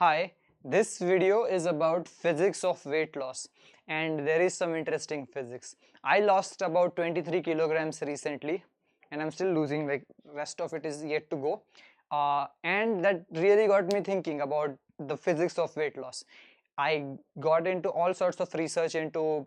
Hi, this video is about physics of weight loss, and there is some interesting physics. I lost about 23 kilograms recently and I'm still losing, like rest of it is yet to go. And that really got me thinking about the physics of weight loss. I got into all sorts of research into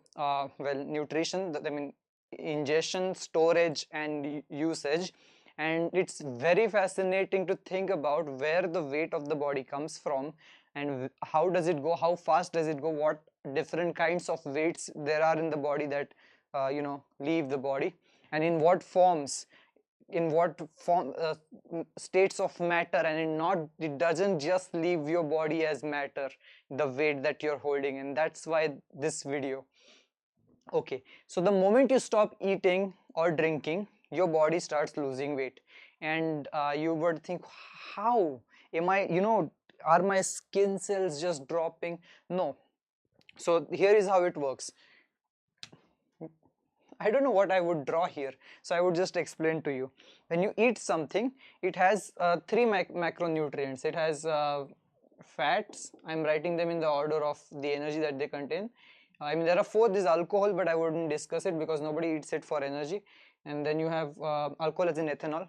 nutrition, I mean ingestion, storage and usage, and it's very fascinating to think about where the weight of the body comes from and how does it go, how fast does it go, what different kinds of weights there are in the body that leave the body, and in what forms, in what form, states of matter, and it doesn't just leave your body as matter, the weight that you're holding. And that's why this video. Okay, so the moment you stop eating or drinking, your body starts losing weight, and you would think, how am I, are my skin cells just dropping? No. So here is how it works. I don't know what I would draw here, so I would just explain to you. When you eat something, it has three macronutrients. It has fats. I'm writing them in the order of the energy that they contain. I mean, there are four. There's alcohol, but I wouldn't discuss it because nobody eats it for energy. And then you have alcohol as in ethanol,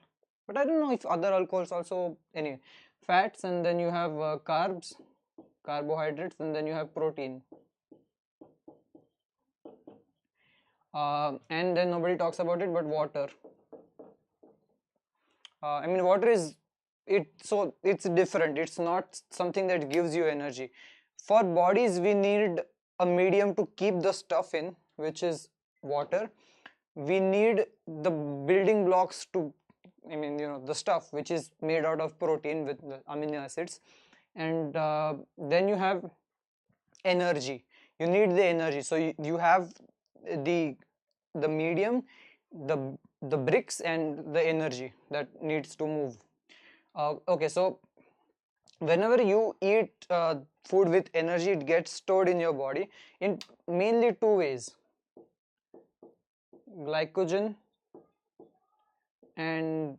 but I don't know if other alcohols also. Anyway, fats, and then you have carbs, carbohydrates, and then you have protein. And then nobody talks about it, but water. I mean, water is so it's different. It's not something that gives you energy. For bodies, we need a medium to keep the stuff in, which is water. We need the building blocks to, I mean, the stuff which is made out of protein with the amino acids, and then you have energy. You need the energy, so you have the medium, the bricks and the energy that needs to move. Okay, so whenever you eat food with energy, it gets stored in your body in mainly two ways: glycogen and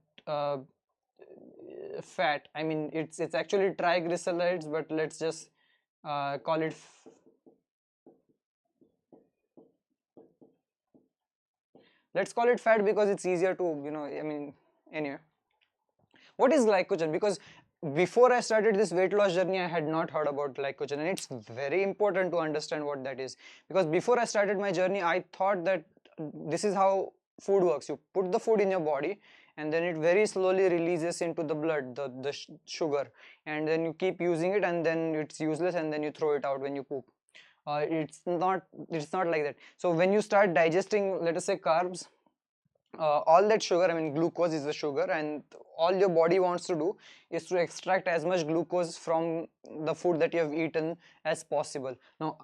fat. I mean, it's actually triglycerides, but let's just call it fat because it's easier to, I mean, anyway. What is glycogen? Because before I started this weight loss journey, I had not heard about glycogen, and it's very important to understand what that is. Because before I started my journey, I thought that this is how food works. You put the food in your body, and then it very slowly releases into the blood the sugar, and then you keep using it, and then it's useless, and then you throw it out when you poop. It's not like that. So when you start digesting, let us say, carbs, all that sugar, I mean glucose is the sugar, and all your body wants to do is to extract as much glucose from the food that you have eaten as possible. Now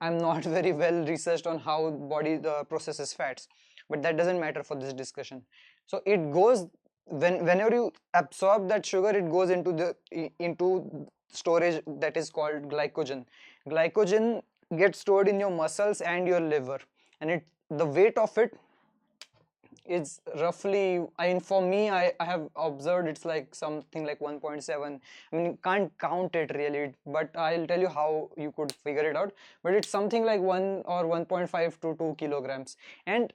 I'm not very well researched on how body processes fats, but that doesn't matter for this discussion. So it goes, whenever you absorb that sugar, it goes into into storage that is called glycogen. Glycogen gets stored in your muscles and your liver, and the weight of it is roughly, I mean, for me, I have observed it's like something like 1.7. I mean, you can't count it really, but I'll tell you how you could figure it out. But it's something like 1 or 1.5 to 2 kilograms. And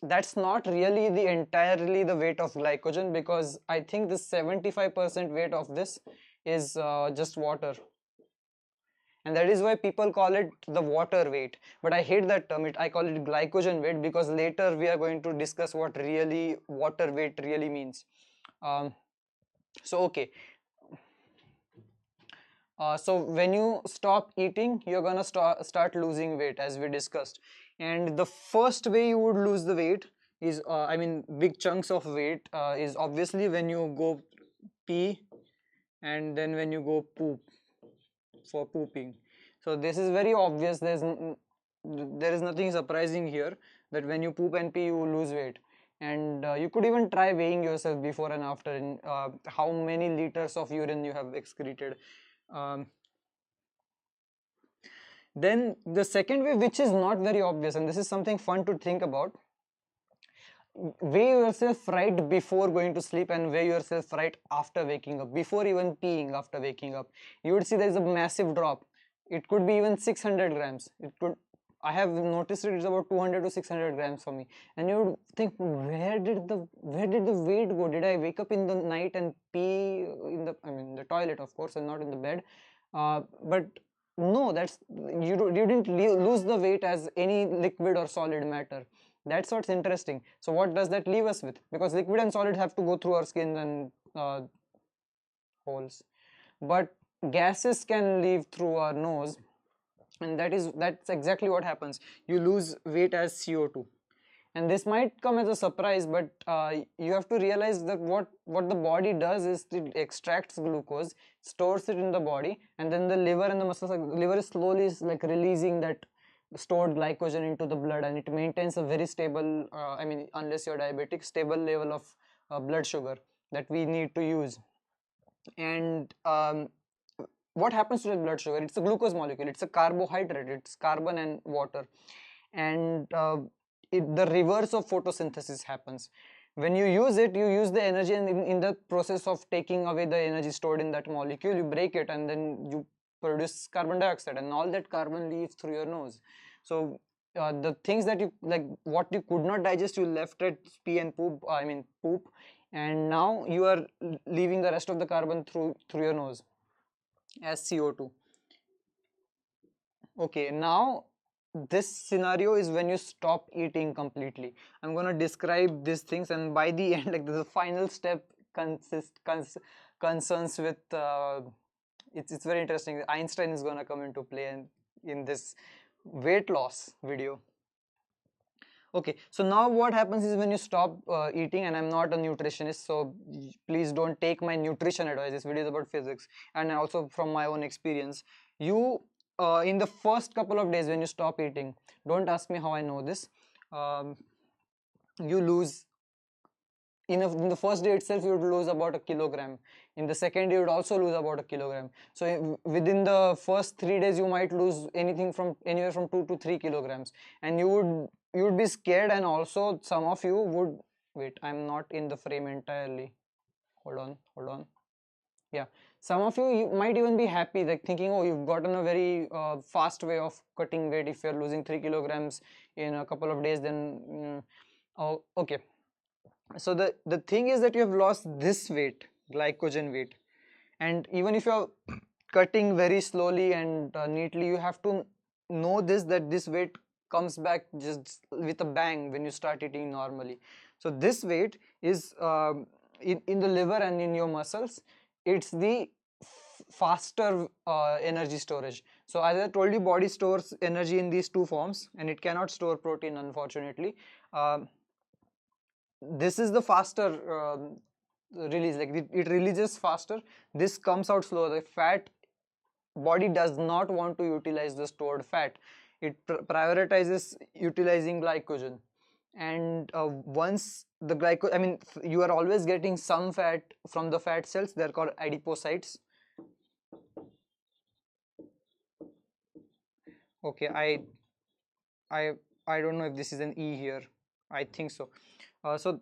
that's not really the entirely the weight of glycogen, because I think the 75% weight of this is just water, and that is why people call it the water weight. But I hate that term. I call it glycogen weight, because later we are going to discuss what really water weight really means. So okay, so when you stop eating, you're gonna start losing weight, as we discussed. And the first way you would lose the weight is, I mean, big chunks of weight, is obviously when you go pee, and then when you go poop, for pooping. So this is very obvious. There is nothing surprising here, that when you poop and pee, you lose weight. And you could even try weighing yourself before and after, in how many liters of urine you have excreted. um, then the second way, which is not very obvious, and this is something fun to think about, weigh yourself right before going to sleep and weigh yourself right after waking up, before even peeing after waking up. You would see there is a massive drop. It could be even 600 grams. It could, I have noticed it's about 200 to 600 grams for me. And you would think, where did the weight go? Did I wake up in the night and pee in the, I mean, the toilet, of course, and not in the bed? But no, you didn't lose the weight as any liquid or solid matter. That's what's interesting. So what does that leave us with? Because liquid and solid have to go through our skin and holes, but gases can leave through our nose, and that's exactly what happens. You lose weight as CO2. And this might come as a surprise, but you have to realize that what the body does is it extracts glucose, stores it in the body, and then the liver and the muscles, liver is slowly like releasing that stored glycogen into the blood, and it maintains a very stable, I mean, unless you're diabetic, stable level of blood sugar that we need to use. And what happens to the blood sugar? It's a glucose molecule, it's a carbohydrate, it's carbon and water. And the reverse of photosynthesis happens. When you use it, you use the energy, and in the process of taking away the energy stored in that molecule, you break it and then you produce carbon dioxide, and all that carbon leaves through your nose. So the things that you like, what you could not digest, you left it pee and poop, I mean poop, and now you are leaving the rest of the carbon through your nose as CO2. Okay, now this scenario is when you stop eating completely. I'm going to describe these things, and by the end, like the final step concerns with it's very interesting. Einstein is going to come into play in this weight loss video. Okay, so now what happens is when you stop eating, and I'm not a nutritionist, so please don't take my nutrition advice. This video is about physics, and also from my own experience. You in the first couple of days when you stop eating, don't ask me how I know this, you lose, in the first day itself you would lose about a kilogram. In the second day you would also lose about a kilogram. So within the first 3 days you might lose anything from anywhere from 2 to 3 kilograms, and you would be scared, and also some of you would, wait, I'm not in the frame entirely, hold on, yeah, some of you might even be happy, like thinking, oh, you've gotten a very fast way of cutting weight. If you're losing 3 kilograms in a couple of days, then oh, okay. So the thing is that you have lost this weight, glycogen weight, and even if you're cutting very slowly and neatly, you have to know this, that this weight comes back just with a bang when you start eating normally. So this weight is in the liver and in your muscles. It's the faster energy storage. So as I told you, body stores energy in these two forms, and it cannot store protein, unfortunately. This is the faster release, like it releases faster. This comes out slower. The fat body does not want to utilize the stored fat. It prioritizes utilizing glycogen. And once the I mean, you are always getting some fat from the fat cells. They're called adipocytes. Okay, I don't know if this is an E here. I think so. So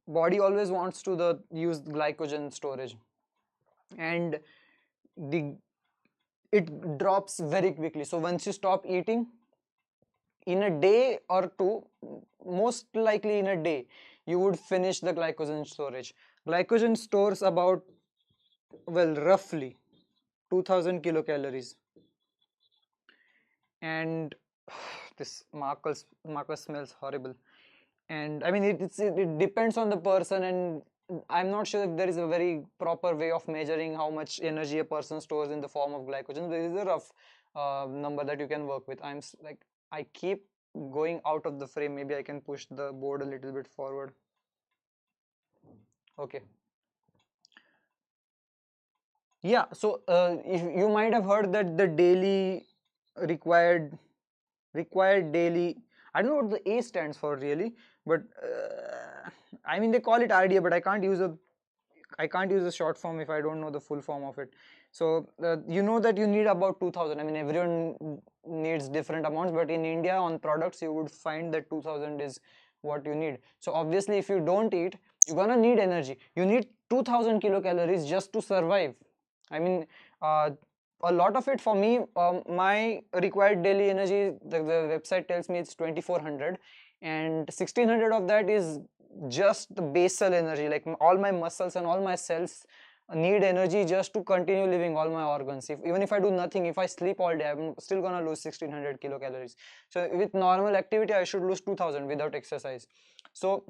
body always wants to use glycogen storage, and it drops very quickly. So once you stop eating, in a day or two, most likely in a day, you would finish the glycogen storage. Glycogen stores about, well, roughly 2000 kilocalories. And this marker smells horrible. And I mean, it depends on the person, and I'm not sure if there is a very proper way of measuring how much energy a person stores in the form of glycogen. There is a rough number that you can work with. Like, I keep going out of the frame. Maybe I can push the board a little bit forward. Okay. Yeah, so if you might have heard that the daily required daily, I don't know what the A stands for really, but I mean, they call it RDA, but I can't use a short form if I don't know the full form of it. So you know that you need about 2000. I mean, everyone needs different amounts, but in India on products you would find that 2000 is what you need. So obviously if you don't eat, you're gonna need energy. You need 2000 kilocalories just to survive. I mean, uh, a lot of it for me, my required daily energy, the website tells me it's 2400, and 1600 of that is just the basal energy, like all my muscles and all my cells need energy just to continue living, all my organs. Even if I do nothing, if I sleep all day, I'm still gonna lose 1600 kilocalories. So with normal activity I should lose 2000 without exercise. So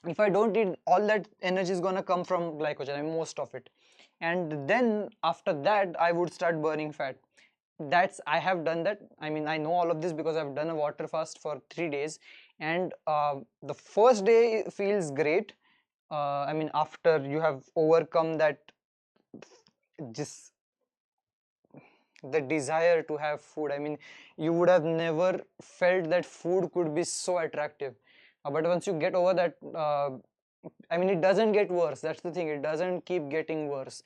if I don't eat, all that energy is gonna come from glycogen, I mean, most of it. And then after that I would start burning fat. That's, I have done that. I mean, I know all of this because I've done a water fast for 3 days, and the first day feels great. I mean, after you have overcome that, just the desire to have food. I mean, you would have never felt that food could be so attractive. But once you get over that, I mean, it doesn't get worse. That's the thing. It doesn't keep getting worse.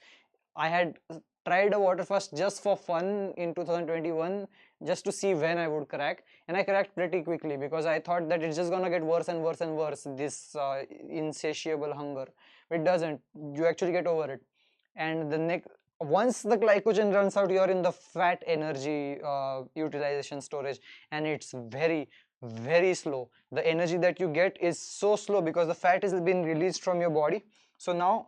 I had tried a water fast just for fun in 2021, just to see when I would crack, and I cracked pretty quickly because I thought that it's just gonna get worse and worse and worse, this insatiable hunger. It doesn't. You actually get over it. And the next, once the glycogen runs out, you're in the fat energy utilization storage, and it's very slow. The energy that you get is so slow because the fat has been released from your body. So now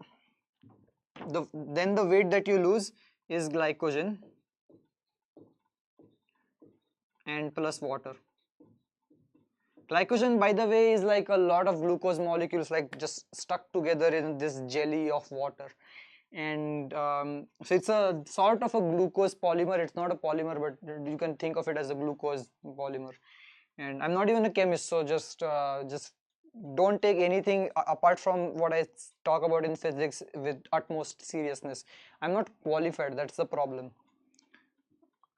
then the weight that you lose is glycogen and plus water. Glycogen, by the way, is like a lot of glucose molecules like just stuck together in this jelly of water. And so it's a sort of a glucose polymer. It's not a polymer, but you can think of it as a glucose polymer. And I'm not even a chemist, so just don't take anything apart from what I talk about in physics with utmost seriousness. I'm not qualified, that's the problem.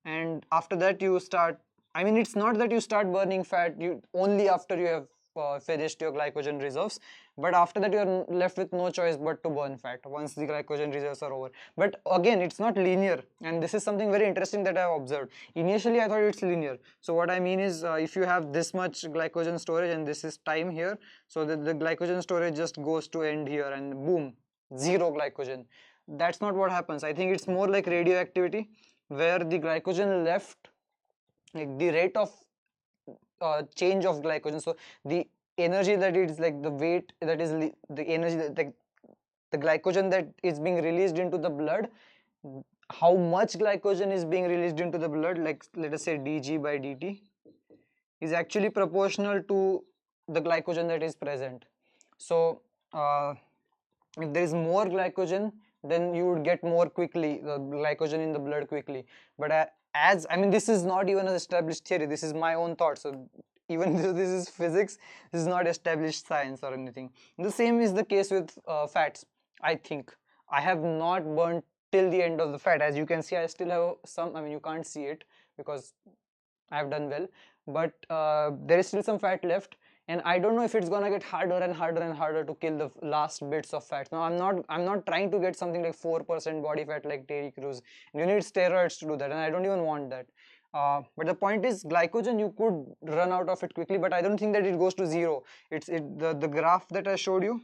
And after that you start, I mean, it's not that you start burning fat you only after you have finished your glycogen reserves, but after that you're left with no choice but to burn fat once the glycogen reserves are over. But again, it's not linear, and this is something very interesting that I've observed. Initially I thought it's linear. So what I mean is, if you have this much glycogen storage and this is time here, so the glycogen storage just goes to end here and boom, zero glycogen. That's not what happens. I think it's more like radioactivity, where the glycogen left, like the rate of change of glycogen, so the energy that is like the weight that is the energy that the glycogen that is being released into the blood, how much glycogen is being released into the blood, like let us say dg by dt, is actually proportional to the glycogen that is present. So if there is more glycogen, then you would get more quickly the glycogen in the blood quickly. But as I mean, this is not even an established theory, this is my own thought. So even though this is physics, this is not established science or anything. The same is the case with fats. I think I have not burnt till the end of the fat. As you can see, I still have some, I mean, you can't see it because I have done well, but there is still some fat left, and I don't know if it's gonna get harder and harder and harder to kill the last bits of fat. Now I'm not trying to get something like 4% body fat like Terry Crews. You need steroids to do that, and I don't even want that. But the point is, glycogen, you could run out of it quickly, but I don't think that it goes to zero. The graph that I showed you,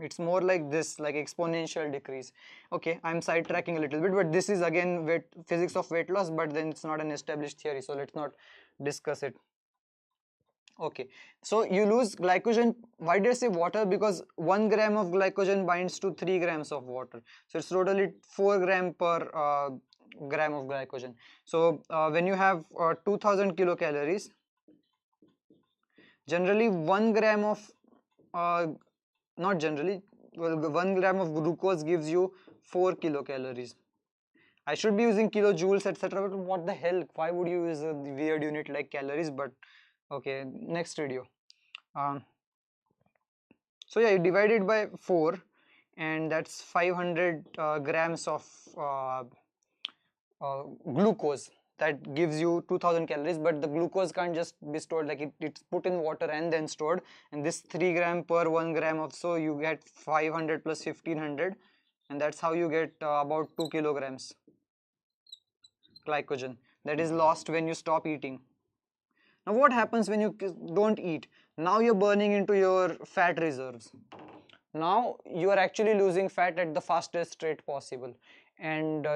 it's more like this, like exponential decrease. Okay, I'm sidetracking a little bit, but this is again physics of weight loss, but then it's not an established theory, so let's not discuss it. Okay, so you lose glycogen. Why did I say water? Because 1 gram of glycogen binds to 3 grams of water, so it's totally 4 gram per gram of glycogen. So when you have 2000 kilocalories, generally 1 gram of uh, not generally, well, 1 gram of glucose gives you 4 kilocalories. I should be using kilojoules, etc., but what the hell, why would you use a weird unit like calories? But okay, next video. um, so yeah, you divide it by 4, and that's 500 grams of glucose. That gives you 2000 calories, but the glucose can't just be stored, like it's put in water and then stored, and this 3 gram per 1 gram of, so you get 500 plus 1500, and that's how you get about 2 kilograms glycogen that is lost when you stop eating. Now what happens when you don't eat? Now you're burning into your fat reserves. Now you are actually losing fat at the fastest rate possible. And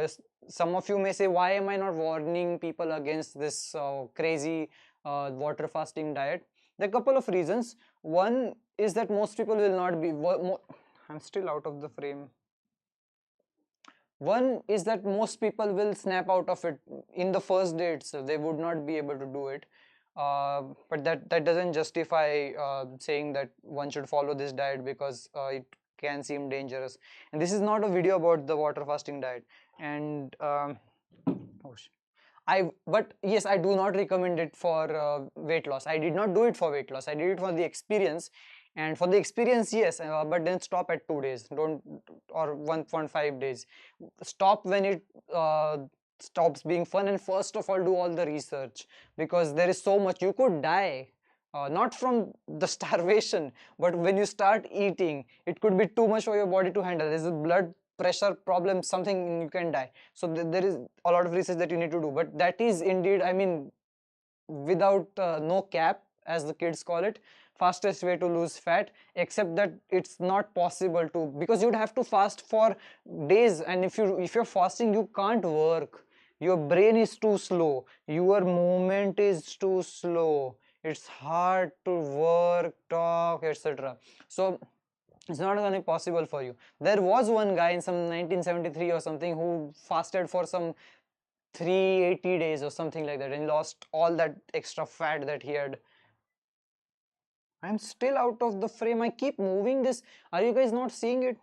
some of you may say, why am I not warning people against this crazy water fasting diet? There are a couple of reasons. One is that most people will not be I'm still out of the frame. One is that most people will snap out of it in the first day itself. They would not be able to do it. But that doesn't justify saying that one should follow this diet because it can seem dangerous. And this is not a video about the water fasting diet. And oh, but yes, I do not recommend it for weight loss. I did not do it for weight loss. I did it for the experience, and for the experience, yes. But then stop at 2 days. Don't, or 1.5 days. Stop when it stops being fun. And first of all, do all the research, because there is so much. You could die. Not from the starvation, but when you start eating, it could be too much for your body to handle. There's a blood pressure problem, something, you can die. So there is a lot of research that you need to do, but that is indeed, I mean, without no cap, as the kids call it, fastest way to lose fat, except that it's not possible to, because you'd have to fast for days, and if you're fasting, you can't work. Your brain is too slow, your movement is too slow, it's hard to work, talk, etc. So it's not going to be possible for you. There was one guy in some 1973 or something who fasted for some 380 days or something like that and lost all that extra fat that he had. I'm still out of the frame. I keep moving this. Are you guys not seeing it?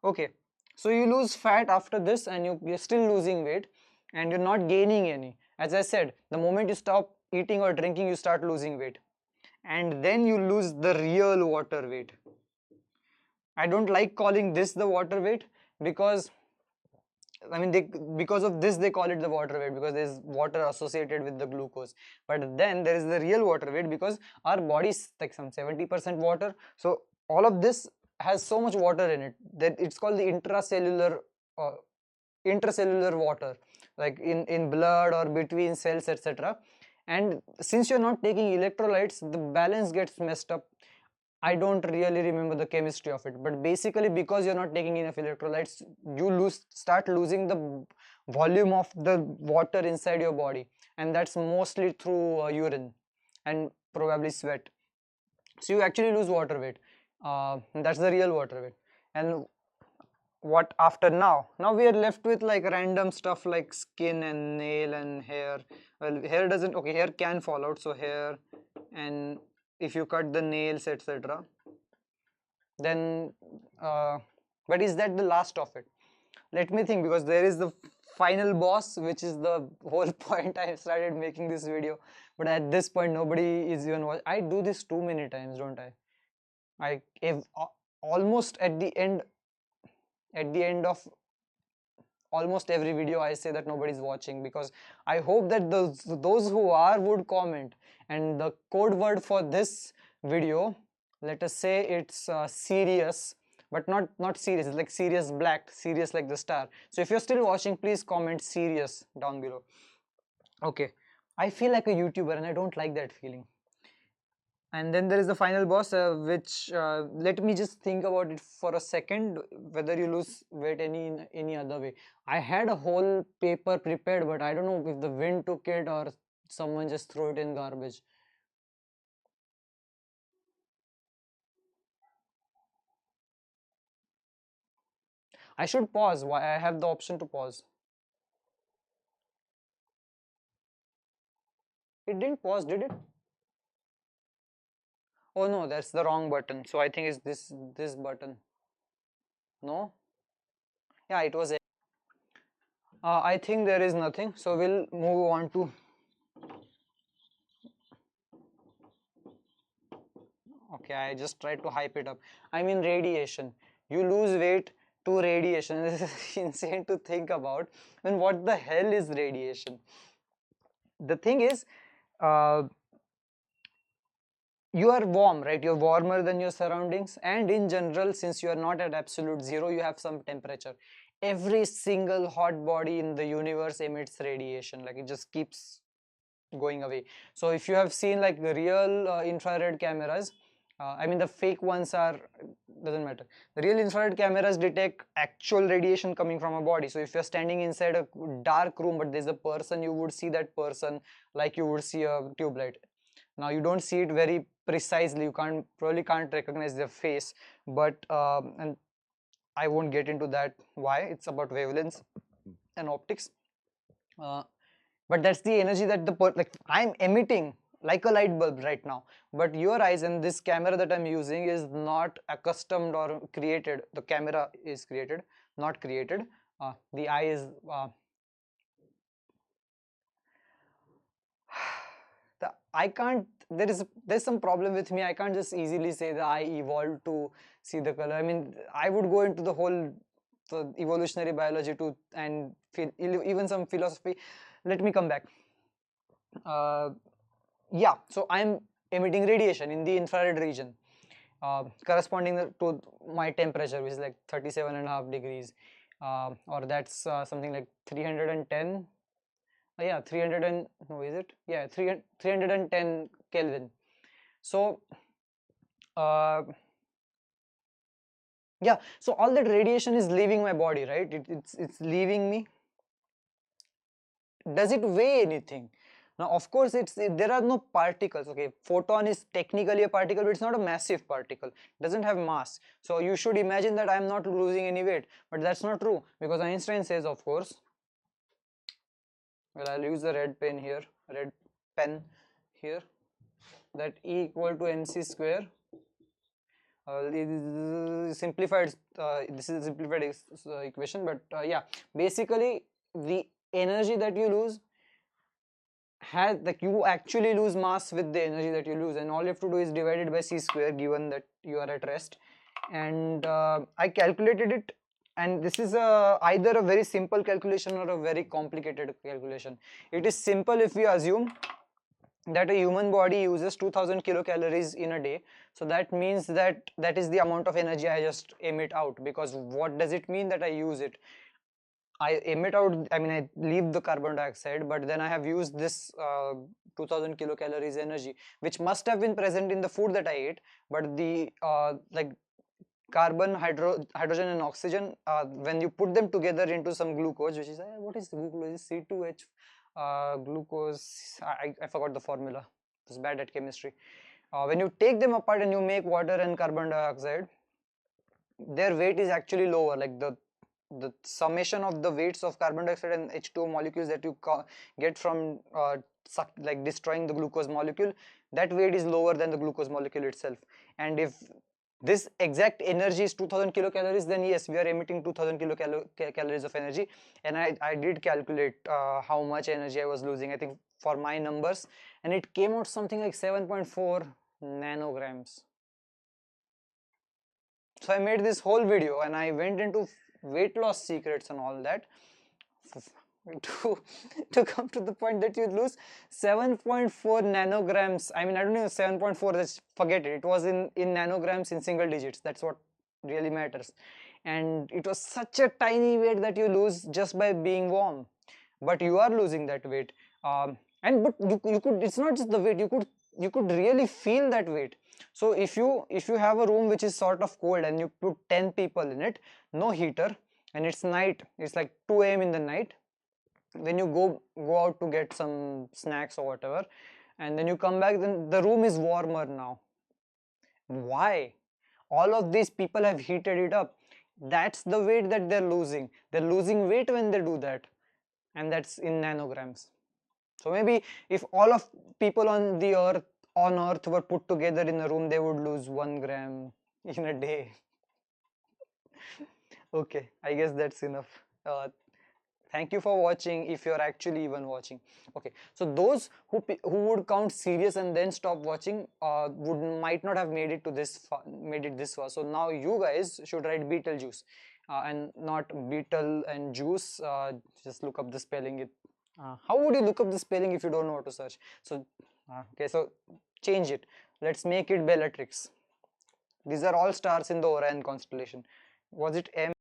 Okay. So you lose fat after this and you're still losing weight and you're not gaining any. As I said, the moment you stop eating or drinking, you start losing weight. And then you lose the real water weight. I don't like calling this the water weight because I mean, because of this they call it the water weight, because there's water associated with the glucose. But then there is the real water weight, because our body is like some 70% water. So all of this has so much water in it that it's called the uh, intracellular water, like in blood or between cells, etc. And since you're not taking electrolytes, the balance gets messed up. I don't really remember the chemistry of it, but basically because you're not taking enough electrolytes, you start losing the volume of the water inside your body, and that's mostly through urine and probably sweat. So you actually lose water weight. That's the real water weight. And what after now? Now we are left with like random stuff like skin and nail and hair. Well, hair doesn't, okay, hair can fall out, so hair, and if you cut the nails, etc. Then but is that the last of it? Let me think, because there is the final boss, which is the whole point I started making this video. But at this point nobody is even watching. I do this too many times, don't I if almost at the end of almost every video I say that nobody's watching, because I hope that those who are would comment. And the code word for this video, let us say it's serious, but not serious. It's like serious black, serious like the star. So if you're still watching, please comment serious down below. Okay, I feel like a YouTuber and I don't like that feeling. And then there is the final boss, which let me just think about it for a second, whether you lose weight any other way. I had a whole paper prepared, but I don't know if the wind took it or someone just threw it in garbage. I should pause. Why? I have the option to pause. It didn't pause, did it? Oh no, that's the wrong button. So I think it's this button. No? Yeah, it was. I think there is nothing. So we'll move on to. Okay, I just tried to hype it up. I mean radiation. You lose weight to radiation. This is insane to think about. Then what the hell is radiation? The thing is, uh, you are warm, right? You're warmer than your surroundings, and in general, since you are not at absolute zero, you have some temperature. Every single hot body in the universe emits radiation. Like it just keeps going away. So if you have seen like the real infrared cameras, I mean the fake ones are, doesn't matter. The real infrared cameras detect actual radiation coming from a body. So if you're standing inside a dark room but there's a person, you would see that person like you would see a tube light. Now you don't see it very precisely, you probably can't recognize their face, but and I won't get into that why. It's about wavelengths and optics. uh, but that's the energy that like I'm emitting like a light bulb right now, but your eyes and this camera that I'm using is not accustomed or created. The camera is created, not created. The eye is I can't, there's some problem with me. I can't just easily say that I evolved to see the color. I mean, I would go into the evolutionary biology too, and even some philosophy. Let me come back. uh, yeah, so I'm emitting radiation in the infrared region, corresponding to my temperature, which is like 37.5 degrees, or that's something like 310. Yeah, 300 and no, is it? Yeah, 310 Kelvin. So uh, yeah, so all that radiation is leaving my body, right? It's leaving me. Does it weigh anything? Now of course there are no particles. Okay, photon is technically a particle, but it's not a massive particle, doesn't have mass. So you should imagine that I'm not losing any weight, but that's not true, because Einstein says, of course, well, I'll use the red pen here, that E equal to mc square. Simplified, this is a simplified equation, but yeah, basically the energy that you lose has, like, you actually lose mass with the energy that you lose, and all you have to do is divide it by c square, given that you are at rest. And I calculated it, and this is either a very simple calculation or a very complicated calculation. It is simple if we assume that a human body uses 2000 kilocalories in a day. So that means that that is the amount of energy I just emit out. Because what does it mean that I use it? I emit out, I mean, I leave the carbon dioxide, but then I have used this 2000 kilocalories energy, which must have been present in the food that I ate. But the like carbon, hydrogen and oxygen, when you put them together into some glucose, which is what is glucose? C2H glucose. I forgot the formula. I was bad at chemistry. When you take them apart and you make water and carbon dioxide, their weight is actually lower. Like the summation of the weights of carbon dioxide and H2O molecules that you get from like destroying the glucose molecule, that weight is lower than the glucose molecule itself. And if this exact energy is 2000 kilocalories, then yes, we are emitting 2000 kilocalories of energy. And I did calculate how much energy I was losing, I think, for my numbers, and it came out something like 7.4 nanograms. So I made this whole video and I went into weight loss secrets and all that to, to come to the point that you lose 7.4 nanograms. I mean, I don't know, 7.4, let's forget it. It was in nanograms, in single digits. That's what really matters. And it was such a tiny weight that you lose just by being warm. But you are losing that weight. But you could, it's not just the weight, you could really feel that weight. So if you have a room which is sort of cold and you put 10 people in it, no heater, and it's night, it's like 2 a.m. in the night, when you go out to get some snacks or whatever, and then you come back, then the room is warmer now. Why? All of these people have heated it up. That's the weight that they're losing weight when they do that, and that's in nanograms. So maybe if all of people on earth were put together in a room, they would lose 1 gram in a day. Okay, I guess that's enough. Thank you for watching, if you're actually even watching. Okay, so those who would count serious and then stop watching might not have made it this far. So now you guys should write Beetlejuice, and not beetle and juice. Just look up the spelling. How would you look up the spelling if you don't know how to search? So okay, so change it. Let's make it Bellatrix. These are all stars in the Orion constellation. Was it M?